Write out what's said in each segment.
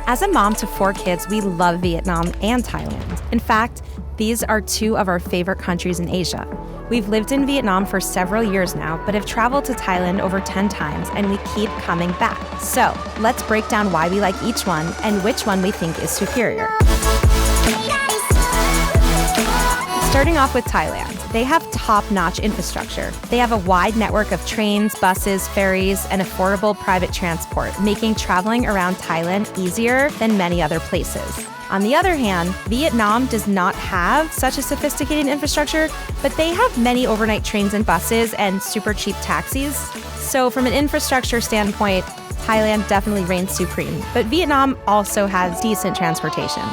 As a mom to 4 kids, we love Vietnam and Thailand. In fact, these are 2 of our favorite countries in Asia. We've lived in Vietnam for several years now, but have traveled to Thailand over 10 times, and we keep coming back. So let's break down why we like each one and which one we think is superior. Starting off with Thailand, they have top-notch infrastructure. They have a wide network of trains, buses, ferries, and affordable private transport, making traveling around Thailand easier than many other places. On the other hand, Vietnam does not have such a sophisticated infrastructure, but they have many overnight trains and buses and super cheap taxis. So from an infrastructure standpoint, Thailand definitely reigns supreme, but Vietnam also has decent transportation.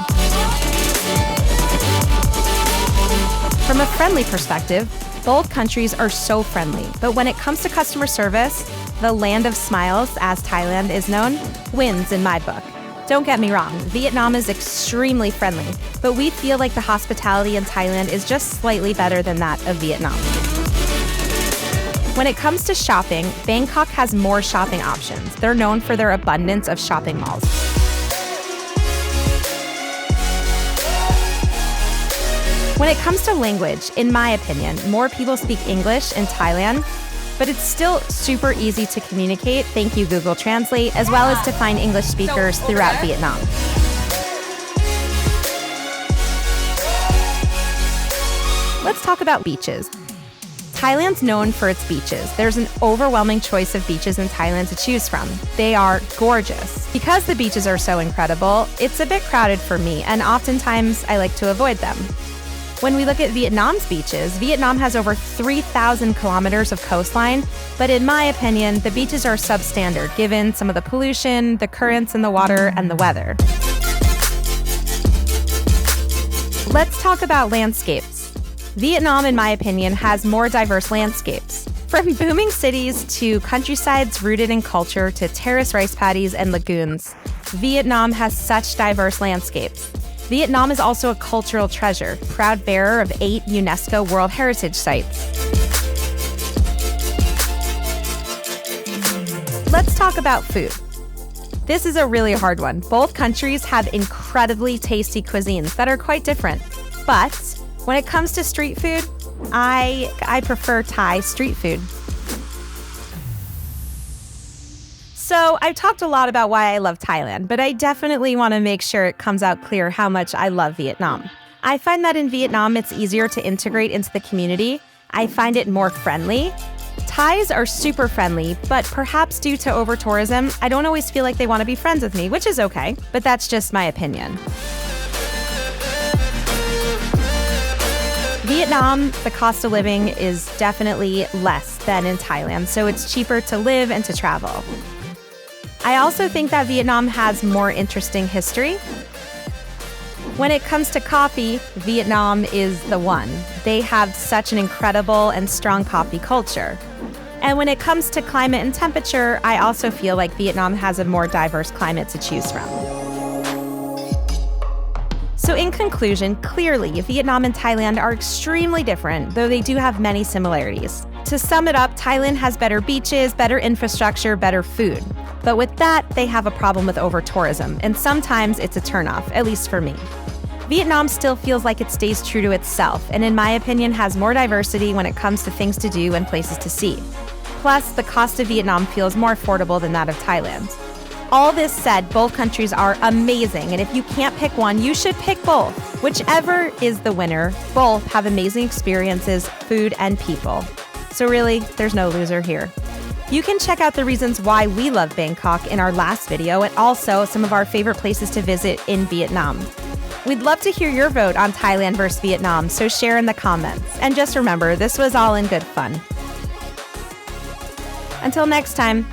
From a friendly perspective, both countries are so friendly, but when it comes to customer service, the land of smiles, as Thailand is known, wins in my book. Don't get me wrong, Vietnam is extremely friendly, but we feel like the hospitality in Thailand is just slightly better than that of Vietnam. When it comes to shopping, Bangkok has more shopping options. They're known for their abundance of shopping malls. When it comes to language, in my opinion, more people speak English in Thailand, but it's still super easy to communicate, thank you Google Translate, as well as to find English speakers throughout Vietnam. Let's talk about beaches. Thailand's known for its beaches. There's an overwhelming choice of beaches in Thailand to choose from. They are gorgeous. Because the beaches are so incredible, it's a bit crowded for me, and oftentimes I like to avoid them. When we look at Vietnam's beaches, Vietnam has over 3,000 kilometers of coastline, but in my opinion, the beaches are substandard given some of the pollution, the currents in the water, and the weather. Let's talk about landscapes. Vietnam, in my opinion, has more diverse landscapes. From booming cities to countrysides rooted in culture to terrace rice paddies and lagoons, Vietnam has such diverse landscapes. Vietnam is also a cultural treasure, proud bearer of 8 UNESCO World Heritage Sites. Let's talk about food. This is a really hard one. Both countries have incredibly tasty cuisines that are quite different. But when it comes to street food, I prefer Thai street food. So I've talked a lot about why I love Thailand, but I definitely want to make sure it comes out clear how much I love Vietnam. I find that in Vietnam, it's easier to integrate into the community. I find it more friendly. Thais are super friendly, but perhaps due to over-tourism, I don't always feel like they want to be friends with me, which is okay, but that's just my opinion. Vietnam, the cost of living is definitely less than in Thailand, so it's cheaper to live and to travel. I also think that Vietnam has more interesting history. When it comes to coffee, Vietnam is the one. They have such an incredible and strong coffee culture. And when it comes to climate and temperature, I also feel like Vietnam has a more diverse climate to choose from. So in conclusion, clearly, Vietnam and Thailand are extremely different, though they do have many similarities. To sum it up, Thailand has better beaches, better infrastructure, better food. But with that, they have a problem with over-tourism, and sometimes it's a turnoff, at least for me. Vietnam still feels like it stays true to itself, and in my opinion, has more diversity when it comes to things to do and places to see. Plus, the cost of Vietnam feels more affordable than that of Thailand. All this said, both countries are amazing, and if you can't pick one, you should pick both. Whichever is the winner, both have amazing experiences, food, and people. So really, there's no loser here. You can check out the reasons why we love Bangkok in our last video, and also some of our favorite places to visit in Vietnam. We'd love to hear your vote on Thailand versus Vietnam, so share in the comments. And just remember, this was all in good fun. Until next time.